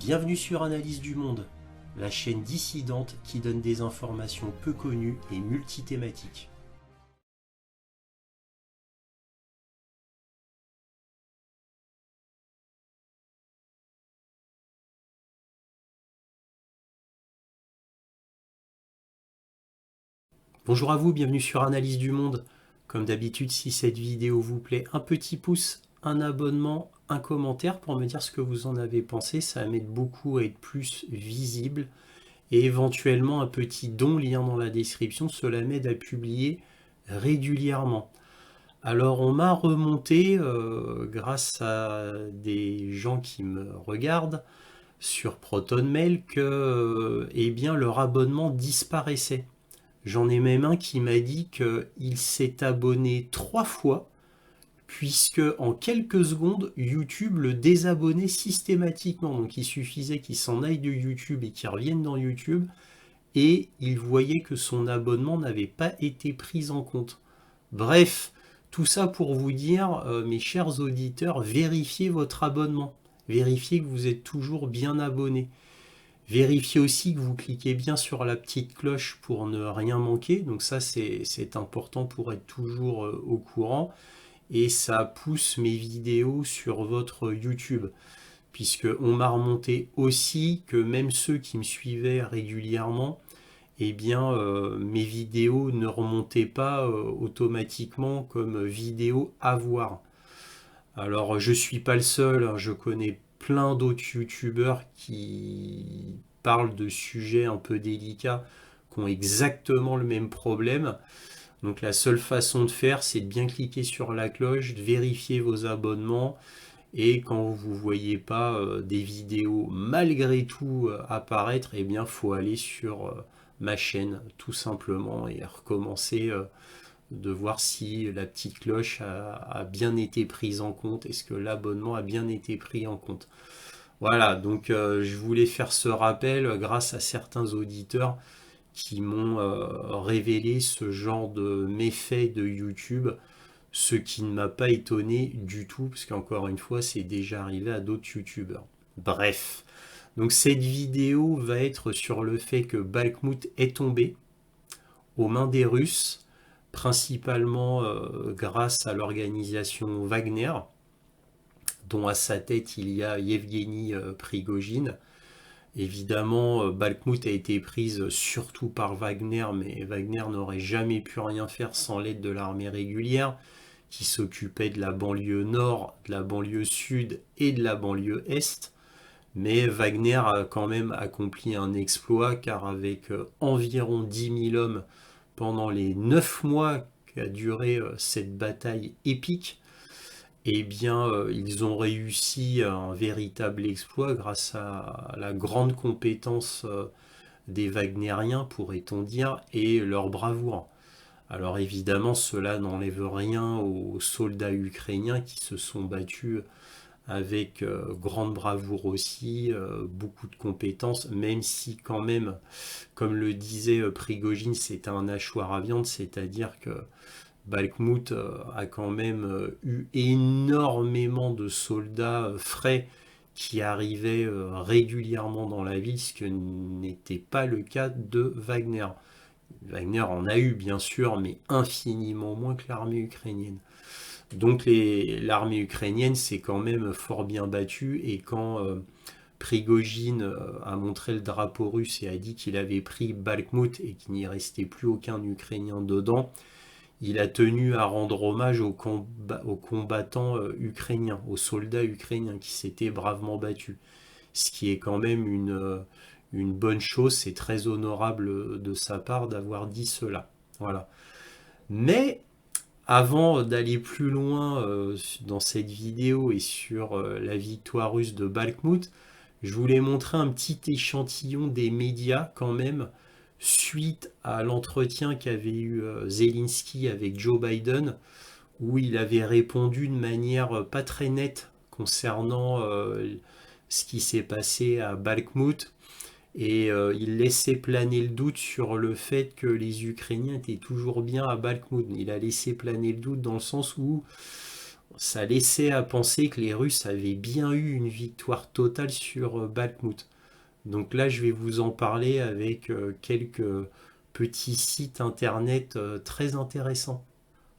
Bienvenue sur Analyse du Monde, la chaîne dissidente qui donne des informations peu connues et multithématiques. Bonjour à vous, bienvenue sur Analyse du Monde. Comme d'habitude, si cette vidéo vous plaît, un petit pouce, un abonnement, un commentaire pour me dire ce que vous en avez pensé. Ça va m'aider beaucoup à être plus visible. Et éventuellement un petit don, lien dans la description, cela m'aide à publier régulièrement. Alors on m'a remonté, grâce à des gens qui me regardent sur ProtonMail, que eh bien, leur abonnement disparaissait. J'en ai même un qui m'a dit qu'il s'est abonné 3 fois, puisque en quelques secondes, YouTube le désabonnait systématiquement. Donc il suffisait qu'il s'en aille de YouTube et qu'il revienne dans YouTube, et il voyait que son abonnement n'avait pas été pris en compte. Bref, tout ça pour vous dire, mes chers auditeurs, vérifiez votre abonnement. Vérifiez que vous êtes toujours bien abonné. Vérifiez aussi que vous cliquez bien sur la petite cloche pour ne rien manquer. Donc ça, c'est important pour être toujours au courant. Et ça pousse mes vidéos sur votre YouTube. Puisque on m'a remonté aussi que même ceux qui me suivaient régulièrement, eh bien, mes vidéos ne remontaient pas automatiquement comme vidéos à voir. Alors, je suis pas le seul, hein, je connais plein d'autres youtubeurs qui parlent de sujets un peu délicats, qui ont exactement le même problème. Donc, la seule façon de faire, c'est de bien cliquer sur la cloche, de vérifier vos abonnements, et quand vous ne voyez pas des vidéos malgré tout apparaître, eh bien, faut aller sur ma chaîne tout simplement et recommencer de voir si la petite cloche a bien été prise en compte, est-ce que l'abonnement a bien été pris en compte. Voilà, donc je voulais faire ce rappel grâce à certains auditeurs qui m'ont révélé ce genre de méfaits de YouTube, ce qui ne m'a pas étonné du tout, parce qu'encore une fois, c'est déjà arrivé à d'autres youtubeurs. Bref, donc cette vidéo va être sur le fait que Bakhmout est tombé aux mains des Russes, principalement grâce à l'organisation Wagner, dont à sa tête il y a Yevgeny Prigojine. Évidemment, Bakhmout a été prise surtout par Wagner, mais Wagner n'aurait jamais pu rien faire sans l'aide de l'armée régulière, qui s'occupait de la banlieue nord, de la banlieue sud et de la banlieue est. Mais Wagner a quand même accompli un exploit, car avec environ 10 000 hommes pendant les 9 mois qu'a duré cette bataille épique, eh bien, ils ont réussi un véritable exploit grâce à la grande compétence des Wagnériens, pourrait-on dire, et leur bravoure. Alors évidemment, cela n'enlève rien aux soldats ukrainiens qui se sont battus avec grande bravoure aussi, beaucoup de compétences, même si quand même, comme le disait Prigojine, c'est un hachoir à viande, c'est-à-dire que Bakhmout a quand même eu énormément de soldats frais qui arrivaient régulièrement dans la ville, ce que n'était pas le cas de Wagner. Wagner en a eu bien sûr, mais infiniment moins que l'armée ukrainienne. Donc l'armée ukrainienne s'est quand même fort bien battue, et quand Prigojine a montré le drapeau russe et a dit qu'il avait pris Bakhmout et qu'il n'y restait plus aucun Ukrainien dedans, il a tenu à rendre hommage aux combattants ukrainiens, aux soldats ukrainiens qui s'étaient bravement battus. Ce qui est quand même une bonne chose, c'est très honorable de sa part d'avoir dit cela. Voilà. Mais avant d'aller plus loin dans cette vidéo et sur la victoire russe de Bakhmout, je voulais montrer un petit échantillon des médias quand même, suite à l'entretien qu'avait eu Zelensky avec Joe Biden, où il avait répondu de manière pas très nette concernant ce qui s'est passé à Bakhmout, et il laissait planer le doute sur le fait que les Ukrainiens étaient toujours bien à Bakhmout. Il a laissé planer le doute dans le sens où ça laissait à penser que les Russes avaient bien eu une victoire totale sur Bakhmout. Donc là, je vais vous en parler avec quelques petits sites internet très intéressants.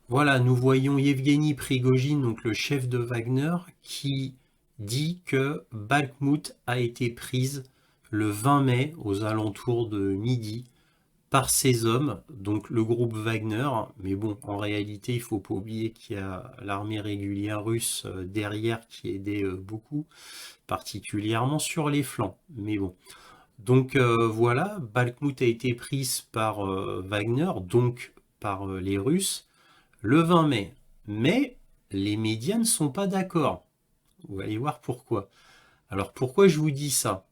Voilà, nous voyons Yevgeny Prigojine, donc le chef de Wagner, qui dit que Bakhmout a été prise le 20 mai aux alentours de midi par ses hommes, donc le groupe Wagner. Mais bon, en réalité, il ne faut pas oublier qu'il y a l'armée régulière russe derrière qui aidait beaucoup, particulièrement sur les flancs. Mais bon. Donc voilà, Bakhmout a été prise par Wagner, donc par les Russes, le 20 mai. Mais les médias ne sont pas d'accord. Vous allez voir pourquoi. Alors pourquoi je vous dis ça?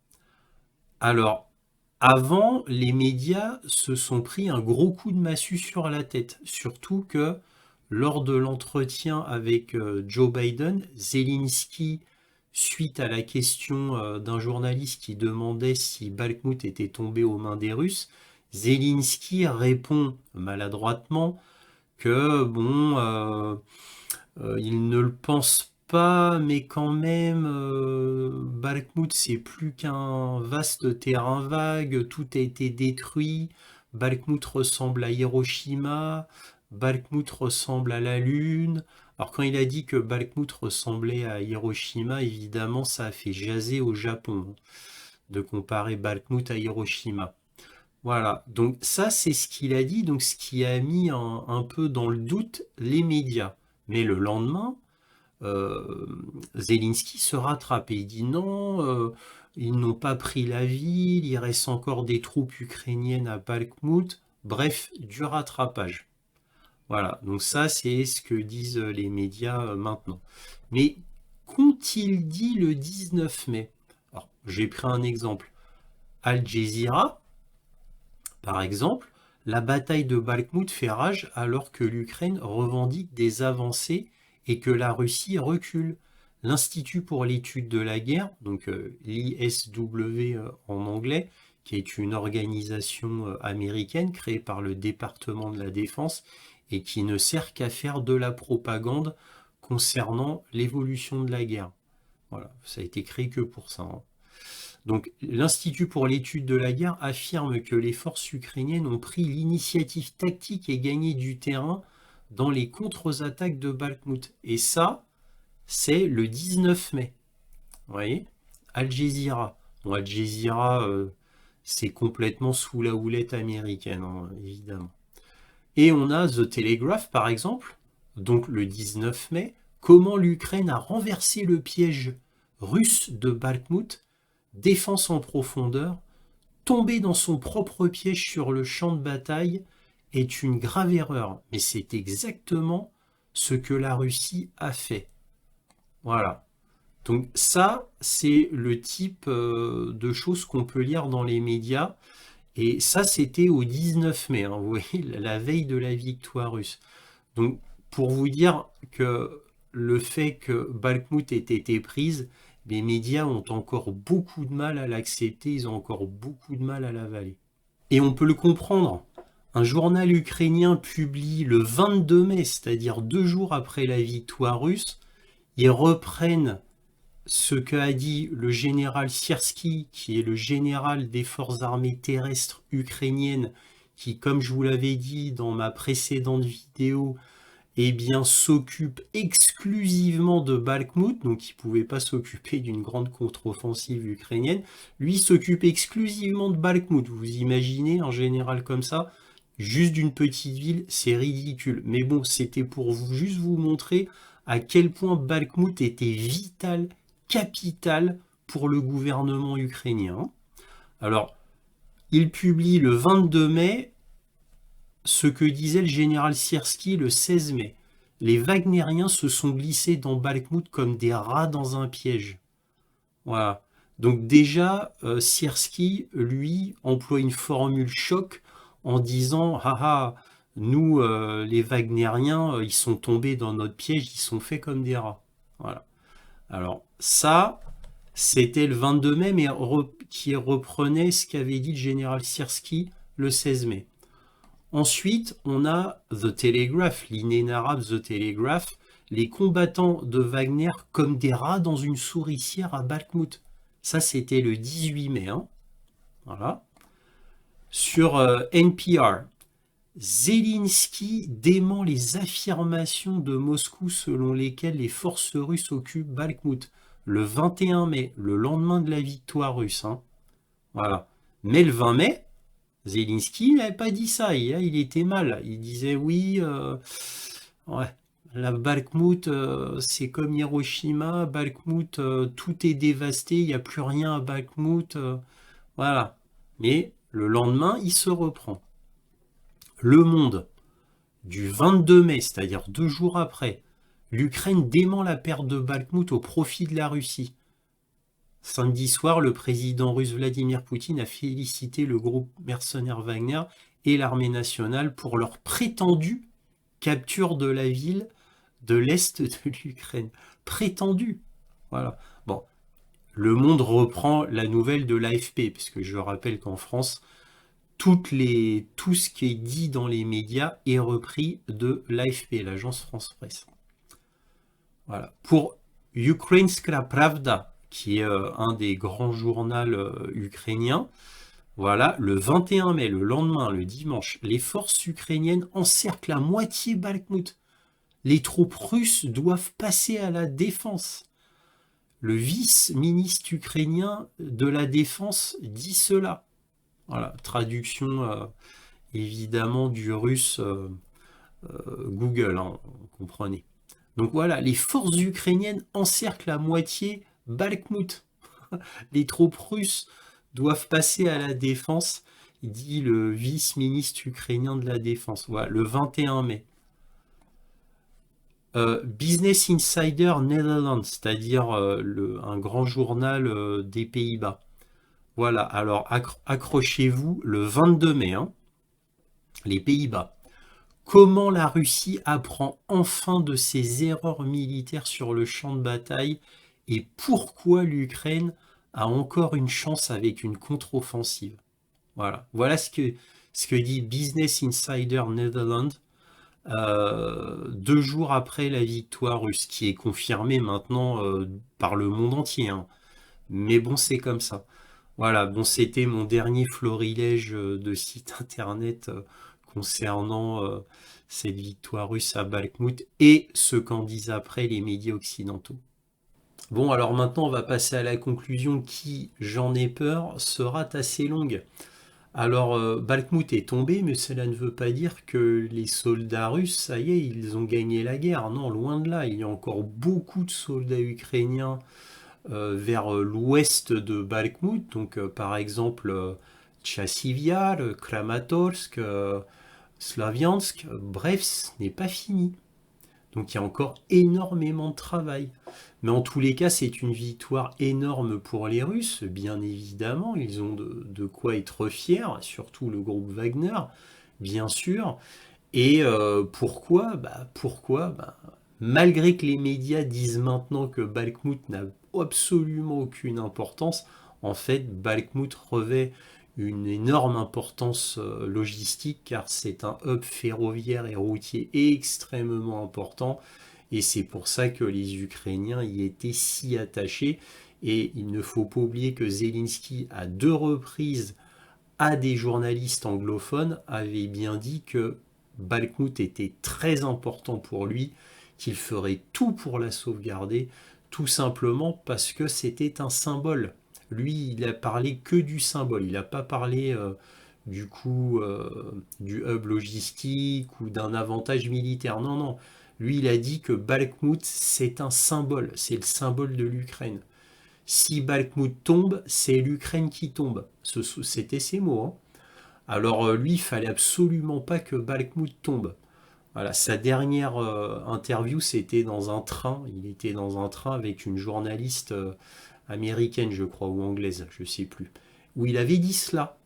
Alors, avant, les médias se sont pris un gros coup de massue sur la tête. Surtout que lors de l'entretien avec Joe Biden, Zelensky, suite à la question d'un journaliste qui demandait si Bakhmout était tombé aux mains des Russes, Zelensky répond maladroitement que bon, il ne le pense pas, mais quand même, Bakhmout c'est plus qu'un vaste terrain vague, tout a été détruit, Bakhmout ressemble à Hiroshima, Bakhmout ressemble à la Lune. Alors quand il a dit que Bakhmout ressemblait à Hiroshima, évidemment ça a fait jaser au Japon de comparer Bakhmout à Hiroshima. Voilà, donc ça c'est ce qu'il a dit, donc ce qui a mis un peu dans le doute les médias. Mais le lendemain, Zelensky se rattrape et il dit non, ils n'ont pas pris la ville, il reste encore des troupes ukrainiennes à Bakhmout. Bref, du rattrapage. Voilà, donc ça c'est ce que disent les médias maintenant. Mais qu'ont-ils dit le 19 mai? Alors, j'ai pris un exemple. Al Jazeera, par exemple, la bataille de Bakhmout fait rage alors que l'Ukraine revendique des avancées et que la Russie recule. L'Institut pour l'étude de la guerre, donc l'ISW en anglais, qui est une organisation américaine créée par le département de la Défense et qui ne sert qu'à faire de la propagande concernant l'évolution de la guerre. Voilà, ça a été créé que pour ça. Hein. Donc, l'Institut pour l'étude de la guerre affirme que les forces ukrainiennes ont pris l'initiative tactique et gagné du terrain dans les contre-attaques de Bakhmout. Et ça, c'est le 19 mai. Vous voyez? Al Jazeera. Bon, Al Jazeera, c'est complètement sous la houlette américaine, hein, évidemment. Et on a The Telegraph, par exemple, donc le 19 mai, comment l'Ukraine a renversé le piège russe de Bakhmout, défense en profondeur, tomber dans son propre piège sur le champ de bataille est une grave erreur. Mais c'est exactement ce que la Russie a fait. Voilà. Donc ça, c'est le type de choses qu'on peut lire dans les médias. Et ça, c'était au 19 mai, hein, vous voyez, la veille de la victoire russe. Donc, pour vous dire que le fait que Bakhmout ait été prise, les médias ont encore beaucoup de mal à l'accepter, ils ont encore beaucoup de mal à l'avaler. Et on peut le comprendre. Un journal ukrainien publie le 22 mai, c'est-à-dire 2 jours après la victoire russe, ils reprennent ce qu'a dit le général Siersky, qui est le général des forces armées terrestres ukrainiennes, qui, comme je vous l'avais dit dans ma précédente vidéo, eh bien, s'occupe exclusivement de Bakhmout, donc il ne pouvait pas s'occuper d'une grande contre-offensive ukrainienne. Lui s'occupe exclusivement de Bakhmout. Vous imaginez un général comme ça, juste d'une petite ville, c'est ridicule. Mais bon, c'était pour juste vous montrer à quel point Bakhmout était vital, capital pour le gouvernement ukrainien. Alors, il publie le 22 mai ce que disait le général Siersky le 16 mai. Les Wagnériens se sont glissés dans Bakhmout comme des rats dans un piège. Voilà. Donc déjà, Siersky, lui, emploie une formule choc en disant « Ah ah, nous, les Wagnériens, ils sont tombés dans notre piège, ils sont faits comme des rats. » Voilà. Alors ça, c'était le 22 mai, mais qui reprenait ce qu'avait dit le général Siersky le 16 mai. Ensuite, on a The Telegraph, l'inénarrable The Telegraph, les combattants de Wagner comme des rats dans une souricière à Bakhmout. Ça, c'était le 18 mai. Hein. Voilà. Sur NPR, Zelensky dément les affirmations de Moscou selon lesquelles les forces russes occupent Bakhmout le 21 mai, le lendemain de la victoire russe. Hein. Voilà. Mais le 20 mai, Zelensky n'avait pas dit ça. Il était mal. Il disait oui, ouais, la Bakhmout, c'est comme Hiroshima. Bakhmout, tout est dévasté. Il n'y a plus rien à Bakhmout. Voilà. Mais le lendemain, il se reprend. Le Monde, du 22 mai, c'est-à-dire 2 jours après, l'Ukraine dément la perte de Bakhmout au profit de la Russie. Samedi soir, le président russe Vladimir Poutine a félicité le groupe mercenaire Wagner et l'armée nationale pour leur prétendue capture de la ville de l'Est de l'Ukraine. Prétendue. Voilà. Bon, le Monde reprend la nouvelle de l'AFP, puisque je rappelle qu'en France, tout ce qui est dit dans les médias est repris de l'AFP, l'agence France Presse. Voilà. Pour Ukrainska Pravda, qui est un des grands journaux ukrainiens, voilà, le 21 mai, le lendemain, le dimanche, les forces ukrainiennes encerclent à moitié Bakhmout. Les troupes russes doivent passer à la défense. Le vice-ministre ukrainien de la Défense dit cela. Voilà, traduction évidemment du russe Google, hein, vous comprenez. Donc voilà, les forces ukrainiennes encerclent à moitié Bakhmout. Les troupes russes doivent passer à la défense, dit le vice-ministre ukrainien de la Défense. Voilà, le 21 mai. Business Insider Netherlands, c'est-à-dire un grand journal des Pays-Bas. Voilà, alors accrochez-vous, le 22 mai, hein, les Pays-Bas. Comment la Russie apprend enfin de ses erreurs militaires sur le champ de bataille et pourquoi l'Ukraine a encore une chance avec une contre-offensive. Voilà, voilà ce que dit Business Insider Netherlands 2 jours après la victoire russe, qui est confirmée maintenant par le monde entier. Hein. Mais bon, c'est comme ça. Voilà, bon, c'était mon dernier florilège de site internet concernant cette victoire russe à Bakhmout et ce qu'en disent après les médias occidentaux. Bon, alors maintenant, on va passer à la conclusion qui, j'en ai peur, sera assez longue. Alors, Bakhmout est tombé, mais cela ne veut pas dire que les soldats russes, ça y est, ils ont gagné la guerre. Non, loin de là, il y a encore beaucoup de soldats ukrainiens vers l'ouest de Bakhmout, donc par exemple Tchassivyar, Kramatorsk, Slaviansk, bref, ce n'est pas fini. Donc il y a encore énormément de travail. Mais en tous les cas, c'est une victoire énorme pour les Russes, bien évidemment. Ils ont de quoi être fiers, surtout le groupe Wagner, bien sûr. Et pourquoi malgré que les médias disent maintenant que Bakhmout n'a absolument aucune importance, en fait, Bakhmout revêt une énorme importance logistique car c'est un hub ferroviaire et routier extrêmement important et c'est pour ça que les Ukrainiens y étaient si attachés et il ne faut pas oublier que Zelensky à 2 reprises à des journalistes anglophones avait bien dit que Bakhmout était très important pour lui, qu'il ferait tout pour la sauvegarder, tout simplement parce que c'était un symbole. Lui, il a parlé que du symbole, il n'a pas parlé du coup du hub logistique ou d'un avantage militaire. Non, non. Lui, il a dit que Bakhmout, c'est un symbole, c'est le symbole de l'Ukraine. Si Bakhmout tombe, c'est l'Ukraine qui tombe. C'était ses mots. Hein. Alors lui, il fallait absolument pas que Bakhmout tombe. Voilà, sa dernière interview, c'était dans un train. Il était dans un train avec une journaliste américaine, je crois, ou anglaise, je ne sais plus, où il avait dit cela.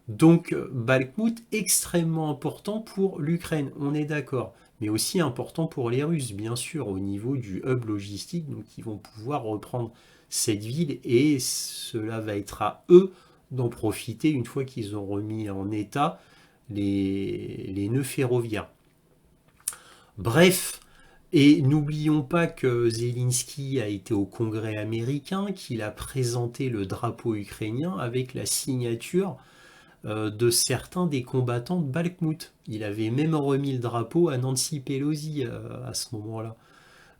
Donc Bakhmout, extrêmement important pour l'Ukraine, on est d'accord, mais aussi important pour les Russes, bien sûr, au niveau du hub logistique, donc ils vont pouvoir reprendre cette ville et cela va être à eux d'en profiter une fois qu'ils ont remis en état les nœuds ferroviaires. Bref, Et n'oublions pas que Zelensky a été au Congrès américain, qu'il a présenté le drapeau ukrainien avec la signature de certains des combattants de Bakhmout. Il avait même remis le drapeau à Nancy Pelosi à ce moment-là.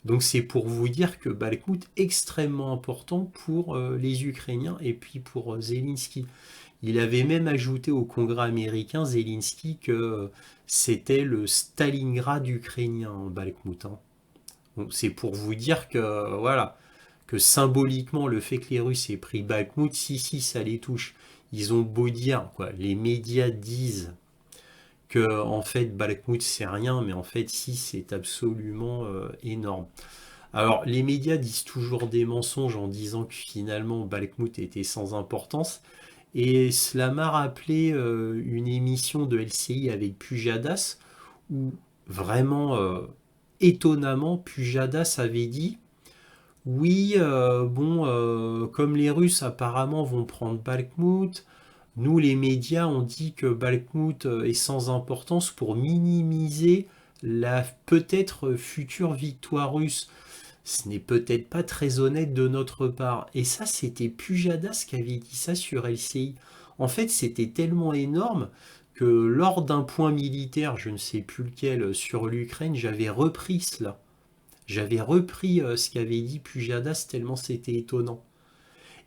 Donc c'est pour vous dire que Bakhmout est extrêmement important pour les Ukrainiens et puis pour Zelensky. Il avait même ajouté au Congrès américain, Zelensky, que c'était le Stalingrad ukrainien, Bakhmout. Hein. Donc c'est pour vous dire que voilà, que symboliquement le fait que les Russes aient pris Bakhmout, si ça les touche. Ils ont beau dire, quoi, les médias disent que en fait Bakhmout c'est rien, mais en fait si c'est absolument énorme. Alors les médias disent toujours des mensonges en disant que finalement Bakhmout était sans importance, et cela m'a rappelé une émission de LCI avec Pujadas où vraiment étonnamment Pujadas avait dit oui, bon, comme les Russes apparemment vont prendre Bakhmout, nous les médias ont dit que Bakhmout est sans importance pour minimiser la peut-être future victoire russe. Ce n'est peut-être pas très honnête de notre part. Et ça, c'était Pujadas qui avait dit ça sur LCI. En fait, c'était tellement énorme que lors d'un point militaire, je ne sais plus lequel, sur l'Ukraine, j'avais repris cela. J'avais repris ce qu'avait dit Pujadas tellement c'était étonnant.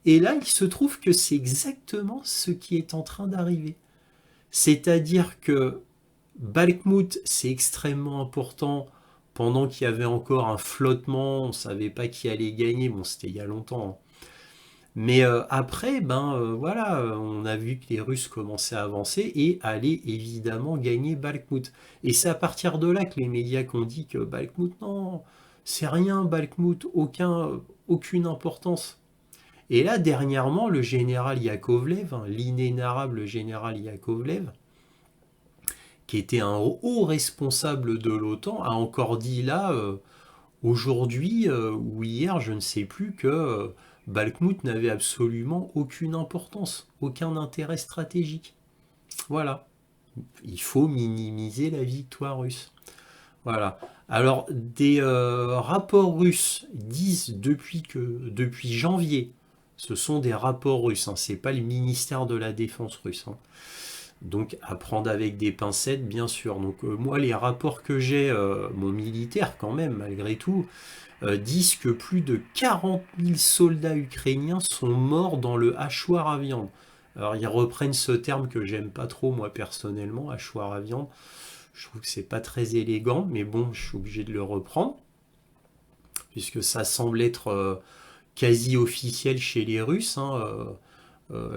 Et là, il se trouve que c'est exactement ce qui est en train d'arriver. C'est-à-dire que Bakhmout, c'est extrêmement important pendant qu'il y avait encore un flottement, on ne savait pas qui allait gagner, bon c'était il y a longtemps. Hein. Mais après, voilà, on a vu que les Russes commençaient à avancer et allaient évidemment gagner Bakhmout. Et c'est à partir de là que les médias ont dit que Bakhmout, non, c'est rien, Bakhmout, aucune importance. Et là, dernièrement, le général Yakovlev, hein, l'inénarrable général Yakovlev, qui était un haut responsable de l'OTAN, a encore dit là, aujourd'hui ou hier, je ne sais plus, que Bakhmout n'avait absolument aucune importance, aucun intérêt stratégique. Voilà. Il faut minimiser la victoire russe. Voilà. Alors, des rapports russes disent depuis janvier, ce sont des rapports russes, hein, c'est pas le ministère de la Défense russe. Hein. Donc à prendre avec des pincettes, bien sûr. Donc moi, les rapports que j'ai, mon militaire quand même, malgré tout, disent que plus de 40 000 soldats ukrainiens sont morts dans le hachoir à viande. Alors ils reprennent ce terme que j'aime pas trop moi personnellement, hachoir à viande. Je trouve que c'est pas très élégant, mais bon, je suis obligé de le reprendre, puisque ça semble être quasi officiel chez les Russes. Hein,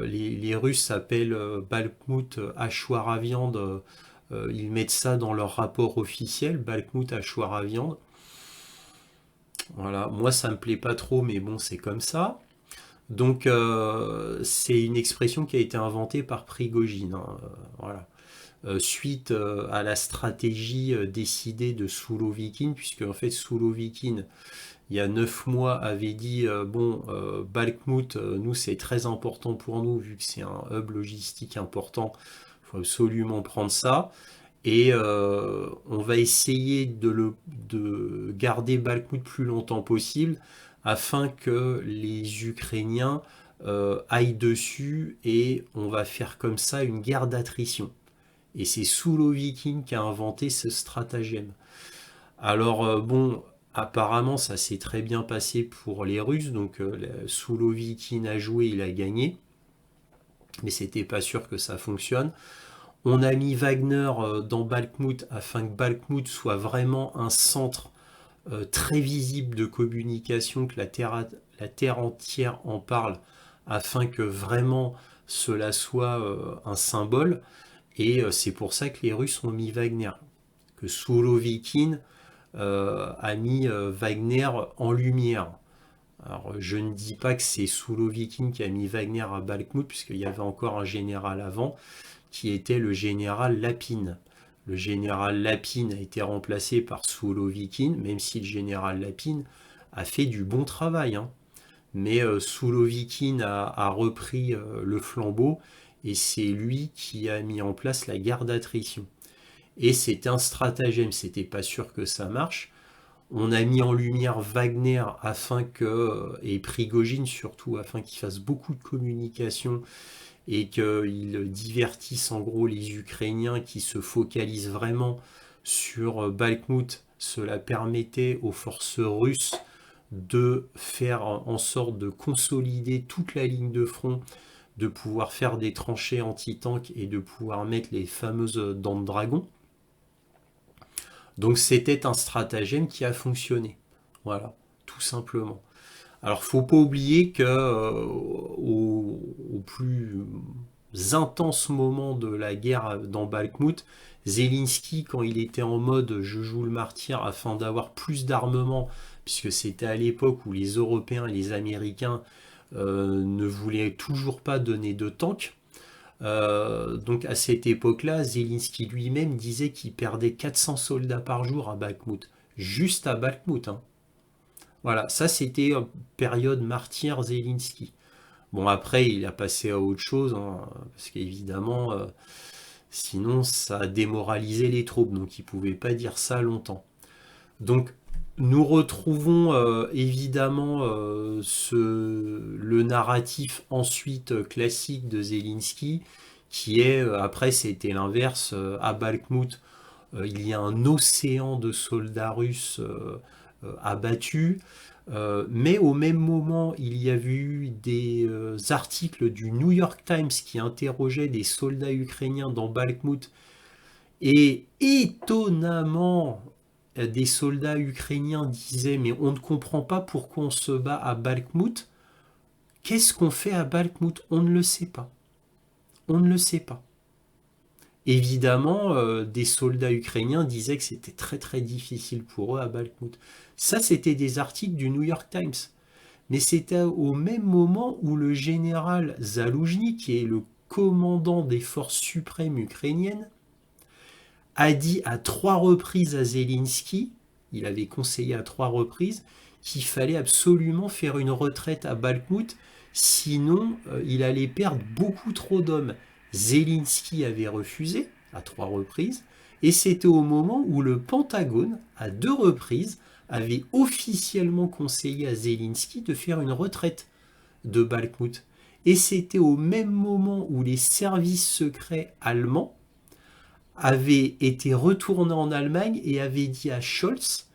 les Russes appellent Bakhmout hachoir à viande. Ils mettent ça dans leur rapport officiel, Bakhmout hachoir à viande. Voilà, moi ça me plaît pas trop, mais bon, c'est comme ça. Donc c'est une expression qui a été inventée par Prigogine. Hein, voilà. Suite à la stratégie décidée de Sourovikine, puisque en fait Sourovikine, il y a 9 mois, avait dit bon, Bakhmout, nous c'est très important pour nous, vu que c'est un hub logistique important, il faut absolument prendre ça. Et on va essayer de garder Bakhmout plus longtemps possible afin que les Ukrainiens aillent dessus et on va faire comme ça une guerre d'attrition. Et c'est Sourovikine qui a inventé ce stratagème. Alors bon, apparemment ça s'est très bien passé pour les Russes, donc Sourovikine a joué, il a gagné, mais c'était pas sûr que ça fonctionne. On a mis Wagner dans Bakhmout afin que Bakhmout soit vraiment un centre très visible de communication, que la terre entière en parle, afin que vraiment cela soit un symbole. Et c'est pour ça que les Russes ont mis Wagner. Que Sourovikine a mis Wagner en lumière. Alors, je ne dis pas que c'est Sourovikine qui a mis Wagner à Bakhmout, puisqu'il y avait encore un général avant, qui était le général Lapine. Le général Lapine a été remplacé par Sourovikine, même si le général Lapine a fait du bon travail. Hein. Mais Sourovikine a repris le flambeau et c'est lui qui a mis en place la guerre d'attrition. Et c'était un stratagème, c'était pas sûr que ça marche. On a mis en lumière Wagner et Prigojine surtout, afin qu'ils fassent beaucoup de communication et qu'ils divertissent en gros les Ukrainiens qui se focalisent vraiment sur Bakhmout. Cela permettait aux forces russes de faire en sorte de consolider toute la ligne de front, de pouvoir faire des tranchées anti-tanks et de pouvoir mettre les fameuses dents de dragon. Donc c'était un stratagème qui a fonctionné. Voilà, tout simplement. Alors faut pas oublier que au plus intense moment de la guerre dans Bakhmout, Zelensky, quand il était en mode je joue le martyr afin d'avoir plus d'armement, puisque c'était à l'époque où les Européens et les Américains ne voulaient toujours pas donner de tanks. Donc à cette époque-là, Zelensky lui-même disait qu'il perdait 400 soldats par jour à Bakhmout. Juste à Bakhmout, hein. Voilà, ça c'était période martyr Zelensky. Bon, après, il a passé à autre chose, hein, parce qu'évidemment, sinon, ça a démoralisé les troupes, donc il ne pouvait pas dire ça longtemps. Donc, nous retrouvons évidemment le narratif ensuite classique de Zelensky, qui est, après, c'était l'inverse, à Bakhmout, il y a un océan de soldats russes abattus. Mais au même moment, il y avait eu des articles du New York Times qui interrogeaient des soldats ukrainiens dans Bakhmout. Et étonnamment, des soldats ukrainiens disaient, mais on ne comprend pas pourquoi on se bat à Bakhmout. Qu'est-ce qu'on fait à Bakhmout? On ne le sait pas. On ne le sait pas. Évidemment, des soldats ukrainiens disaient que c'était très très difficile pour eux à Bakhmout. Ça, c'était des articles du New York Times. Mais c'était au même moment où le général Zaloujny, qui est le commandant des forces suprêmes ukrainiennes, a dit à 3 reprises à Zelensky, il avait conseillé à 3 reprises, qu'il fallait absolument faire une retraite à Bakhmout, sinon il allait perdre beaucoup trop d'hommes. Zelensky avait refusé à 3 reprises, et c'était au moment où le Pentagone, à 2 reprises, avait officiellement conseillé à Zelensky de faire une retraite de Bakhmout. Et c'était au même moment où les services secrets allemands avaient été retournés en Allemagne et avaient dit à Scholz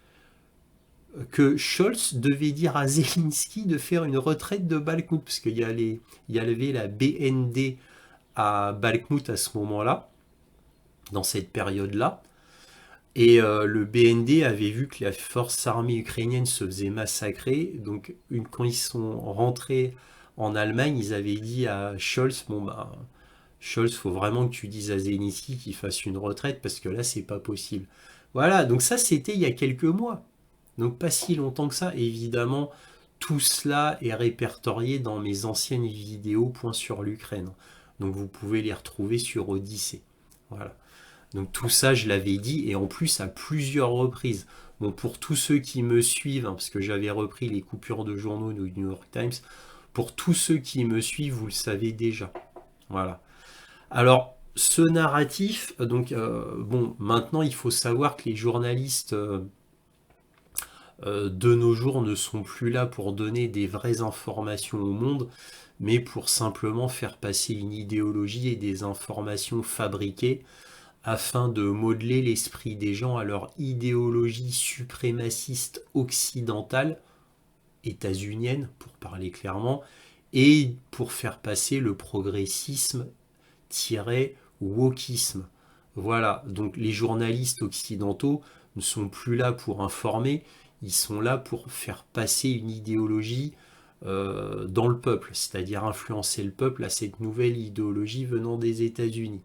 que Scholz devait dire à Zelensky de faire une retraite de Bakhmout, parce qu'il y avait la BND à Bakhmout à ce moment-là, dans cette période-là. Et le BND avait vu que la force armée ukrainienne se faisait massacrer. Donc quand ils sont rentrés en Allemagne, ils avaient dit à Scholz, bon bah Scholz, faut vraiment que tu dises à Zelensky qu'il fasse une retraite parce que là c'est pas possible. Voilà, donc ça c'était il y a quelques mois. Donc pas si longtemps que ça, évidemment. Tout cela est répertorié dans mes anciennes vidéos Point sur l'Ukraine. Donc vous pouvez les retrouver sur Odyssée. Voilà. Donc tout ça, je l'avais dit, et en plus à plusieurs reprises. Bon, pour tous ceux qui me suivent, hein, parce que j'avais repris les coupures de journaux du New York Times, pour tous ceux qui me suivent, vous le savez déjà. Voilà. Alors, ce narratif, donc, bon, maintenant il faut savoir que les journalistes de nos jours ne sont plus là pour donner des vraies informations au monde, mais pour simplement faire passer une idéologie et des informations fabriquées afin de modeler l'esprit des gens à leur idéologie suprémaciste occidentale, états-unienne pour parler clairement, et pour faire passer le progressisme-wokisme. Voilà, donc les journalistes occidentaux ne sont plus là pour informer, ils sont là pour faire passer une idéologie dans le peuple, c'est-à-dire influencer le peuple à cette nouvelle idéologie venant des États-Unis.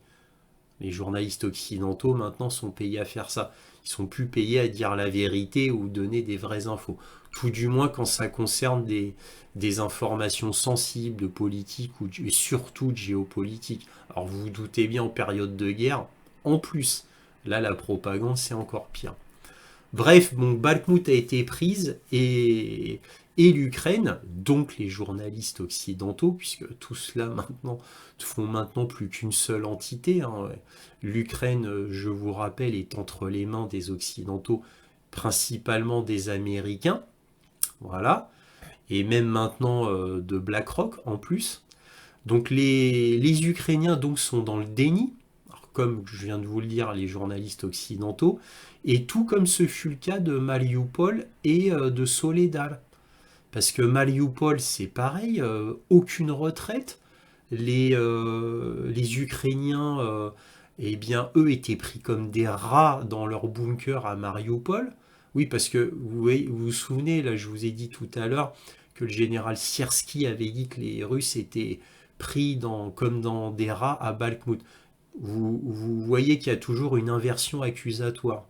Les journalistes occidentaux maintenant sont payés à faire ça. Ils sont plus payés à dire la vérité ou donner des vraies infos. Tout du moins quand ça concerne des informations sensibles de politique et surtout de géopolitique. Alors vous vous doutez bien en période de guerre, en plus, là la propagande c'est encore pire. Bref, bon, Bakhmout a été prise et l'Ukraine, donc les journalistes occidentaux, puisque tout cela maintenant font maintenant plus qu'une seule entité. Hein. L'Ukraine, je vous rappelle, est entre les mains des Occidentaux principalement des Américains, voilà, et même maintenant de BlackRock en plus. Donc les Ukrainiens donc sont dans le déni, alors, comme je viens de vous le dire, les journalistes occidentaux, et tout comme ce fut le cas de Mariupol et de Soledar. Parce que Mariupol, c'est pareil, aucune retraite. Les Ukrainiens, eh bien, eux étaient pris comme des rats dans leur bunker à Mariupol. Oui, parce que vous vous souvenez, là, je vous ai dit tout à l'heure que le général Siersky avait dit que les Russes étaient pris comme dans des rats à Bakhmout. Vous voyez qu'il y a toujours une inversion accusatoire.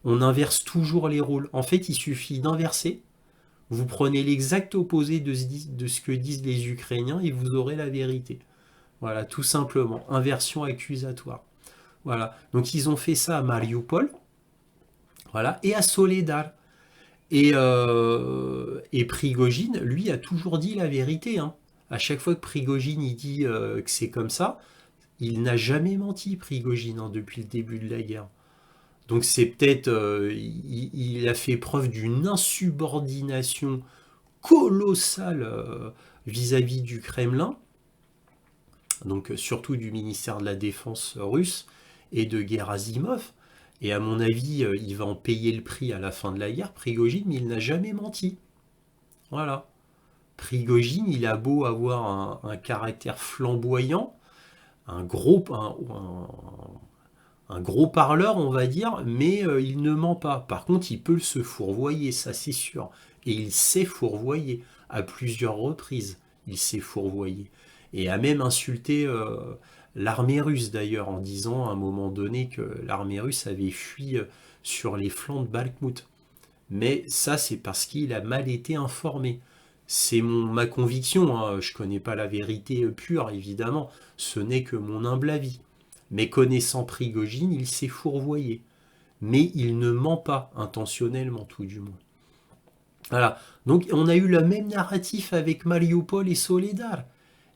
On inverse toujours les rôles. En fait, il suffit d'inverser. Vous prenez l'exact opposé de ce que disent les Ukrainiens et vous aurez la vérité. Voilà, tout simplement. Inversion accusatoire. Voilà. Donc ils ont fait ça à Mariupol, voilà, et à Soledar. Et Prigogine, lui, a toujours dit la vérité. Hein. À chaque fois que Prigogine il dit que c'est comme ça, il n'a jamais menti, Prigogine, hein, depuis le début de la guerre. Donc c'est peut-être, il a fait preuve d'une insubordination colossale vis-à-vis du Kremlin, donc surtout du ministère de la Défense russe et de Gerasimov. Et à mon avis, il va en payer le prix à la fin de la guerre, Prigogine, mais il n'a jamais menti. Voilà. Prigogine, il a beau avoir un caractère flamboyant, un gros parleur, on va dire, mais il ne ment pas. Par contre, il peut se fourvoyer, ça c'est sûr. Et il sait fourvoyer à plusieurs reprises. Il s'est fourvoyé. Et a même insulté l'armée russe d'ailleurs en disant à un moment donné que l'armée russe avait fui sur les flancs de Bakhmout. Mais ça, c'est parce qu'il a mal été informé. C'est ma conviction, hein. Je ne connais pas la vérité pure, évidemment. Ce n'est que mon humble avis. Mais connaissant Prigogine, il s'est fourvoyé. Mais il ne ment pas, intentionnellement tout du moins. Voilà. Donc on a eu le même narratif avec Mariupol et Soledar.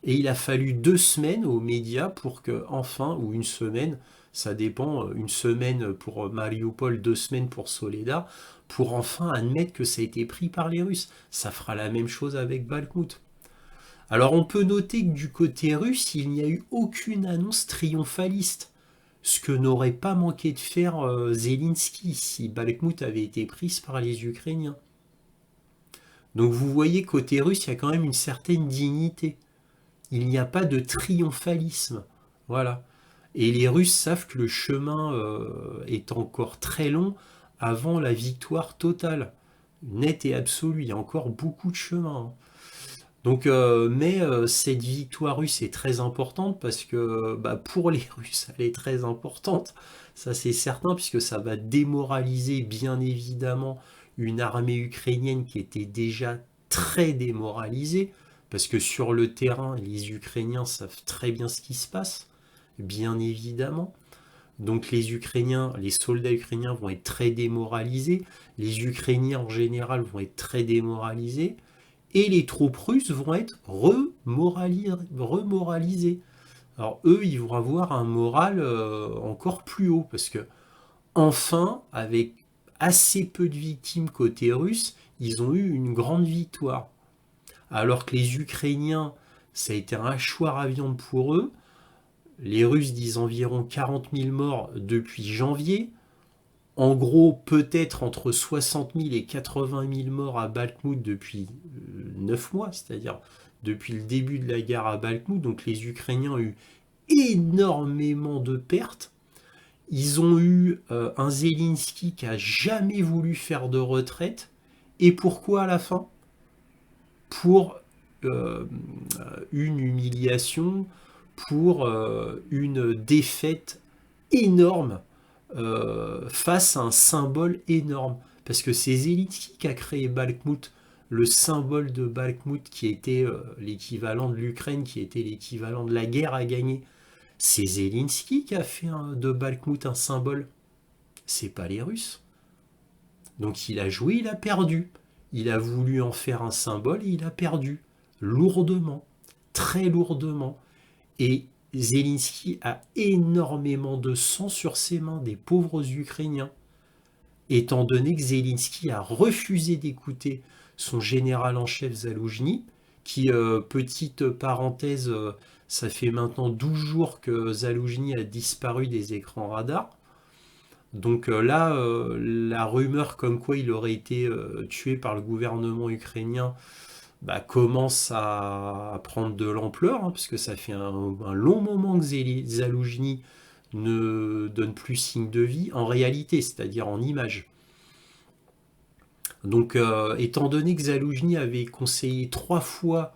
Et il a fallu 2 semaines aux médias pour que, enfin, ou une semaine, ça dépend, une semaine pour Mariupol, 2 semaines pour Soledar, pour enfin admettre que ça a été pris par les Russes. Ça fera la même chose avec Bakhmout. Alors on peut noter que du côté russe, il n'y a eu aucune annonce triomphaliste, ce que n'aurait pas manqué de faire Zelensky si Bakhmout avait été prise par les Ukrainiens. Donc vous voyez, côté russe, il y a quand même une certaine dignité. Il n'y a pas de triomphalisme. Voilà. Et les Russes savent que le chemin est encore très long avant la victoire totale, nette et absolue. Il y a encore beaucoup de chemin. Hein. Donc, cette victoire russe est très importante parce que pour les Russes, elle est très importante. Ça, c'est certain, puisque ça va démoraliser, bien évidemment, une armée ukrainienne qui était déjà très démoralisée. Parce que sur le terrain, les Ukrainiens savent très bien ce qui se passe, bien évidemment. Donc les soldats ukrainiens vont être très démoralisés. Les Ukrainiens en général vont être très démoralisés. Et les troupes russes vont être remoralisées. Alors eux, ils vont avoir un moral encore plus haut, parce que enfin, avec assez peu de victimes côté russe, ils ont eu une grande victoire. Alors que les Ukrainiens, ça a été un hachoir à viande pour eux. Les Russes disent environ 40 000 morts depuis janvier. En gros, peut-être entre 60 000 et 80 000 morts à Bakhmout depuis 9 mois, c'est-à-dire depuis le début de la guerre à Bakhmout. Donc les Ukrainiens ont eu énormément de pertes. Ils ont eu un Zelensky qui a jamais voulu faire de retraite. Et pourquoi à la fin ? Pour une humiliation, pour une défaite énorme face à un symbole énorme. Parce que c'est Zelensky qui a créé Bakhmout, le symbole de Bakhmout qui était l'équivalent de l'Ukraine, qui était l'équivalent de la guerre à gagner. C'est Zelensky qui a fait de Bakhmout un symbole. C'est pas les Russes. Donc il a joué, il a perdu. Il a voulu en faire un symbole et il a perdu. Lourdement. Très lourdement. Et Zelensky a énormément de sang sur ses mains, des pauvres Ukrainiens. étant donné que Zelensky a refusé d'écouter son général en chef Zaloujny, qui, petite parenthèse, ça fait maintenant 12 jours que Zaloujny a disparu des écrans radars. Donc là, la rumeur comme quoi il aurait été tué par le gouvernement ukrainien bah, commence à prendre de l'ampleur, hein, parce que ça fait un long moment que Zaloujny ne donne plus signe de vie en réalité, c'est-à-dire en image. Donc, étant donné que Zaloujny avait conseillé 3 fois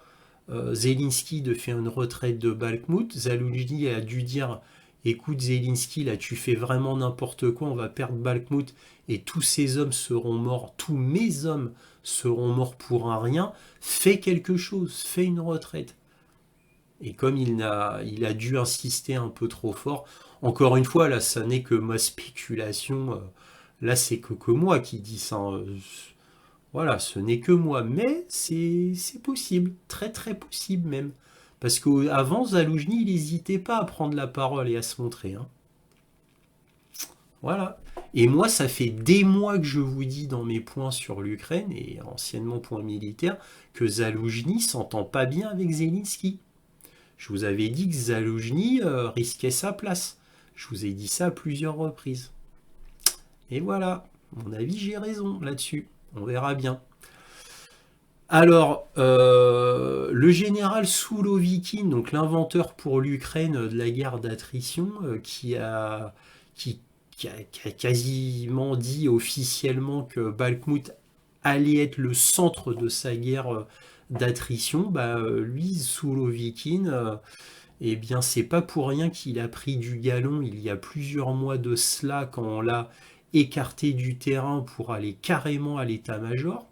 Zelensky de faire une retraite de Bakhmout, Zaloujny a dû dire écoute Zelensky, là tu fais vraiment n'importe quoi, on va perdre Bakhmout et tous ces hommes seront morts, tous mes hommes seront morts pour un rien, fais quelque chose, fais une retraite. Et comme il a dû insister un peu trop fort, encore une fois, là, ça n'est que ma spéculation. Là, c'est que moi qui dis ça, hein. Voilà, ce n'est que moi. Mais c'est possible. Très, très possible même. Parce qu'avant, Zaloujny, il n'hésitait pas à prendre la parole et à se montrer, hein. Voilà. Et moi, ça fait des mois que je vous dis dans mes points sur l'Ukraine, et anciennement points militaires, que Zaloujny s'entend pas bien avec Zelensky. Je vous avais dit que Zaloujny risquait sa place. Je vous ai dit ça à plusieurs reprises. Et voilà, à mon avis, j'ai raison là-dessus. On verra bien. Alors, le général Soulovikine, donc l'inventeur pour l'Ukraine de la guerre d'attrition, qui, qui a quasiment dit officiellement que Bakhmout allait être le centre de sa guerre d'attrition, bah, lui, Soulovikine, eh bien, c'est pas pour rien qu'il a pris du galon il y a plusieurs mois de cela quand on l'a écarté du terrain pour aller carrément à l'état-major,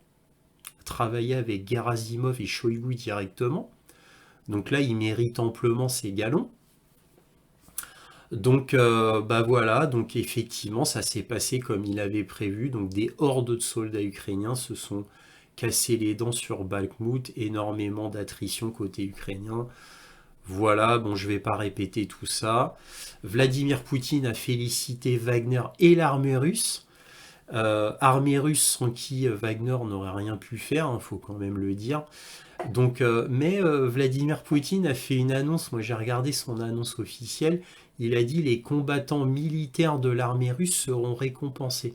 travailler avec Gerasimov et Shoigu directement. Donc là, il mérite amplement ses galons. Donc, bah voilà, donc effectivement, ça s'est passé comme il avait prévu. Donc des hordes de soldats ukrainiens se sont cassés les dents sur Bakhmout, énormément d'attrition côté ukrainien. Voilà, bon, je ne vais pas répéter tout ça. Vladimir Poutine a félicité Wagner et l'armée russe. Armée russe sans qui Wagner n'aurait rien pu faire, il faut quand même le dire. Donc, mais Vladimir Poutine a fait une annonce, moi j'ai regardé son annonce officielle, il a dit les combattants militaires de l'armée russe seront récompensés.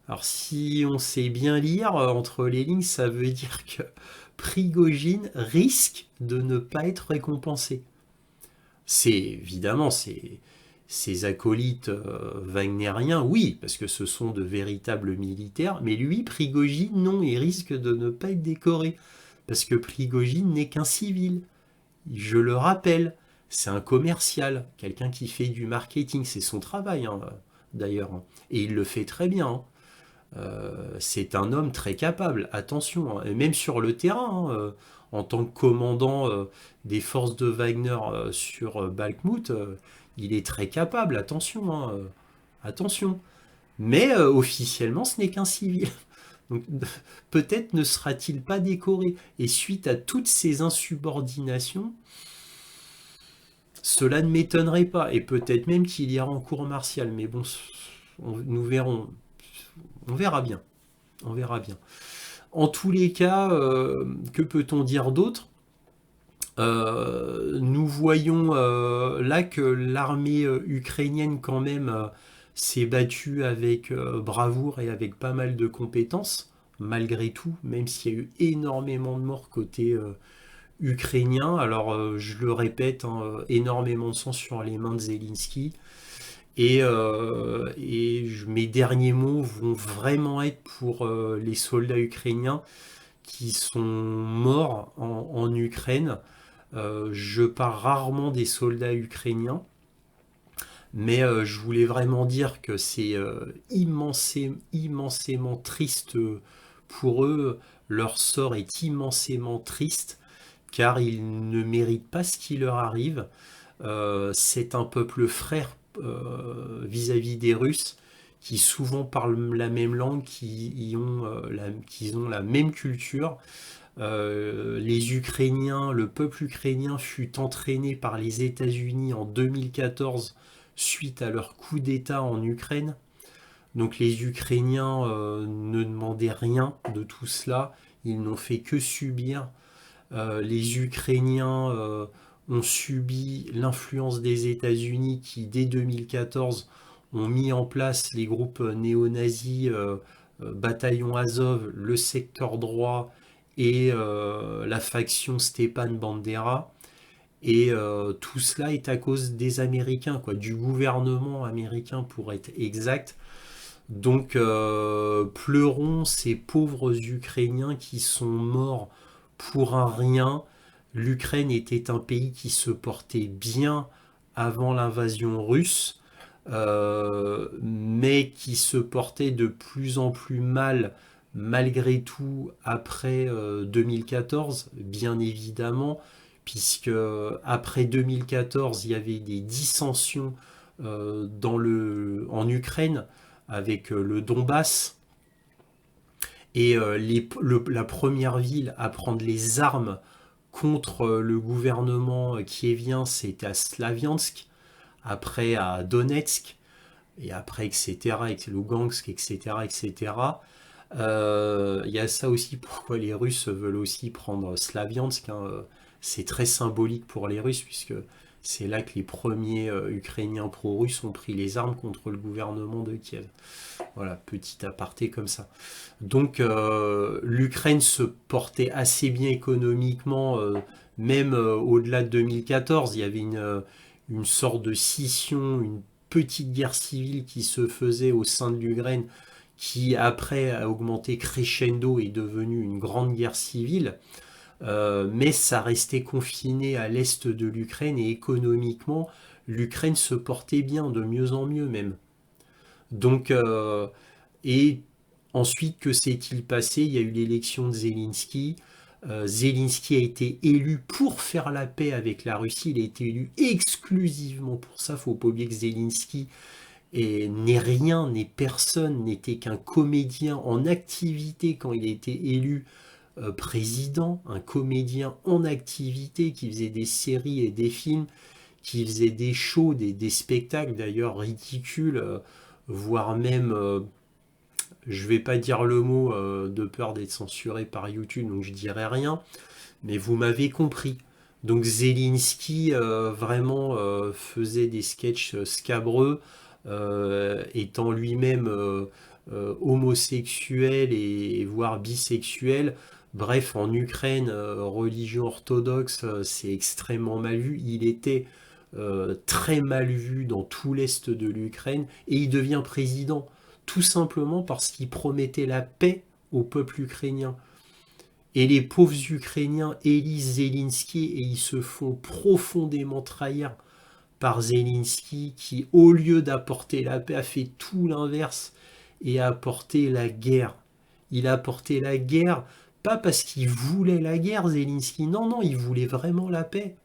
Alors si on sait bien lire entre les lignes, ça veut dire que Prigojine risque de ne pas être récompensé. C'est évidemment ces acolytes wagnériens, oui, parce que ce sont de véritables militaires, mais lui, Prigojine, non, il risque de ne pas être décoré, parce que Prigojine n'est qu'un civil. Je le rappelle, c'est un commercial, quelqu'un qui fait du marketing, c'est son travail, hein, d'ailleurs, hein. Et il le fait très bien, hein. C'est un homme très capable, attention, hein. Et même sur le terrain, hein, en tant que commandant des forces de Wagner sur Bakhmout, il est très capable, attention, hein, attention. Mais officiellement, ce n'est qu'un civil. Donc, peut-être ne sera-t-il pas décoré. Et suite à toutes ces insubordinations, cela ne m'étonnerait pas. Et peut-être même qu'il ira en cour martiale. Mais bon, nous verrons. On verra bien. On verra bien. En tous les cas, que peut-on dire d'autre? Nous voyons là que l'armée ukrainienne quand même s'est battue avec bravoure et avec pas mal de compétences, malgré tout, même s'il y a eu énormément de morts côté ukrainien. Alors je le répète, hein, énormément de sang sur les mains de Zelensky. Mes derniers mots vont vraiment être pour les soldats ukrainiens qui sont morts en Ukraine. Je parle rarement des soldats ukrainiens, mais je voulais vraiment dire que c'est immensément triste pour eux. Leur sort est immensément triste, car ils ne méritent pas ce qui leur arrive. C'est un peuple frère vis-à-vis des Russes, qui souvent parlent la même langue, qui ont la même culture. Les Ukrainiens, le peuple ukrainien fut entraîné par les États-Unis en 2014 suite à leur coup d'État en Ukraine. Donc les Ukrainiens ne demandaient rien de tout cela, ils n'ont fait que subir. Les Ukrainiens ont subi l'influence des États-Unis qui, dès 2014, ont mis en place les groupes néo-nazis, Bataillon Azov, le secteur droit et la faction Stepan Bandera. Et tout cela est à cause des Américains, quoi, du gouvernement américain pour être exact. Donc pleurons ces pauvres Ukrainiens qui sont morts pour un rien. L'Ukraine était un pays qui se portait bien avant l'invasion russe, mais qui se portait de plus en plus mal malgré tout après 2014, bien évidemment, puisque après 2014, il y avait des dissensions en Ukraine avec le Donbass. Et la première ville à prendre les armes contre le gouvernement kievien, c'était à Slaviansk, après à Donetsk, et après, etc., avec Lugansk, etc., etc. Il y a ça aussi, pourquoi les Russes veulent aussi prendre Slaviansk, hein. C'est très symbolique pour les Russes, puisque c'est là que les premiers Ukrainiens pro-russes ont pris les armes contre le gouvernement de Kiev. Voilà, petit aparté comme ça. Donc l'Ukraine se portait assez bien économiquement, même au-delà de 2014. Il y avait une sorte de scission, une petite guerre civile qui se faisait au sein de l'Ukraine, qui après a augmenté crescendo et est devenue une grande guerre civile. Mais ça restait confiné à l'est de l'Ukraine et économiquement, l'Ukraine se portait bien, de mieux en mieux même. Donc, et ensuite, que s'est-il passé? Il y a eu l'élection de Zelensky. Zelensky a été élu pour faire la paix avec la Russie. Il a été élu exclusivement pour ça. Il ne faut pas oublier que Zelensky n'est rien, n'est personne, n'était qu'un comédien en activité quand il a été élu président, un comédien en activité qui faisait des séries et des films, qui faisait des shows, des spectacles d'ailleurs ridicules, voire même, je vais pas dire le mot de peur d'être censuré par YouTube, donc je dirai rien, mais vous m'avez compris. Donc Zelensky vraiment faisait des sketchs scabreux, étant lui-même homosexuel et voire bisexuel. Bref, en Ukraine, religion orthodoxe, c'est extrêmement mal vu. Il était très mal vu dans tout l'est de l'Ukraine et il devient président tout simplement parce qu'il promettait la paix au peuple ukrainien. Et les pauvres Ukrainiens élisent Zelensky et ils se font profondément trahir par Zelensky qui, au lieu d'apporter la paix, a fait tout l'inverse et a apporté la guerre. Il a apporté la guerre, pas parce qu'il voulait la guerre, Zelensky, non, non, il voulait vraiment la paix.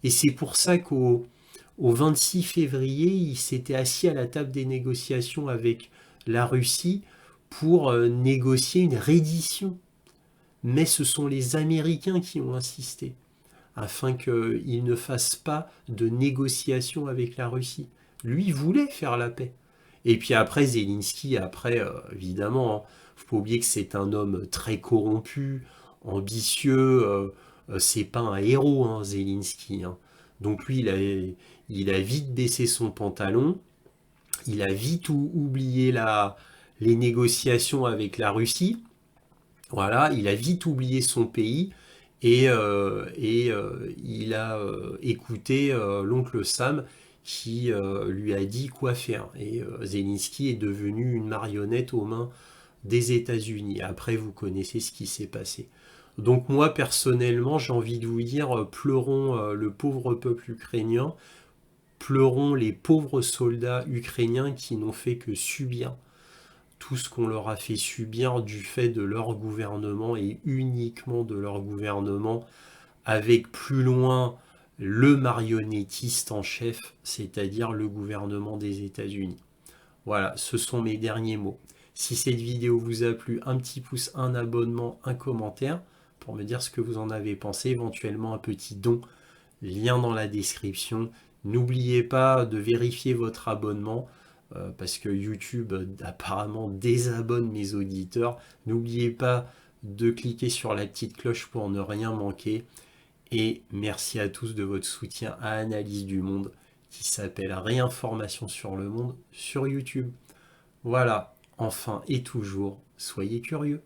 Et c'est pour ça qu'au 26 février, il s'était assis à la table des négociations avec la Russie pour négocier une reddition. Mais ce sont les Américains qui ont insisté afin qu'il ne fasse pas de négociation avec la Russie. Lui voulait faire la paix. Et puis après, Zelensky, après, évidemment, hein, faut pas oublier que c'est un homme très corrompu, ambitieux, c'est pas un héros, hein, Zelensky, hein. Donc lui, il a vite baissé son pantalon, il a vite oublié les négociations avec la Russie, voilà, il a vite oublié son pays, et il a écouté l'oncle Sam qui lui a dit quoi faire. Et Zelensky est devenu une marionnette aux mains des États-Unis. Après, vous connaissez ce qui s'est passé. Donc moi, personnellement, j'ai envie de vous dire, pleurons le pauvre peuple ukrainien, pleurons les pauvres soldats ukrainiens qui n'ont fait que subir tout ce qu'on leur a fait subir du fait de leur gouvernement et uniquement de leur gouvernement, avec plus loin le marionnettiste en chef, c'est-à-dire le gouvernement des États-Unis. Voilà, ce sont mes derniers mots. Si cette vidéo vous a plu, un petit pouce, un abonnement, un commentaire pour me dire ce que vous en avez pensé, éventuellement un petit don, lien dans la description. N'oubliez pas de vérifier votre abonnement. parce que YouTube apparemment désabonne mes auditeurs. N'oubliez pas de cliquer sur la petite cloche pour ne rien manquer. Et merci à tous de votre soutien à Analyse du Monde, qui s'appelle Réinformation sur le monde sur YouTube. Voilà, enfin et toujours, soyez curieux.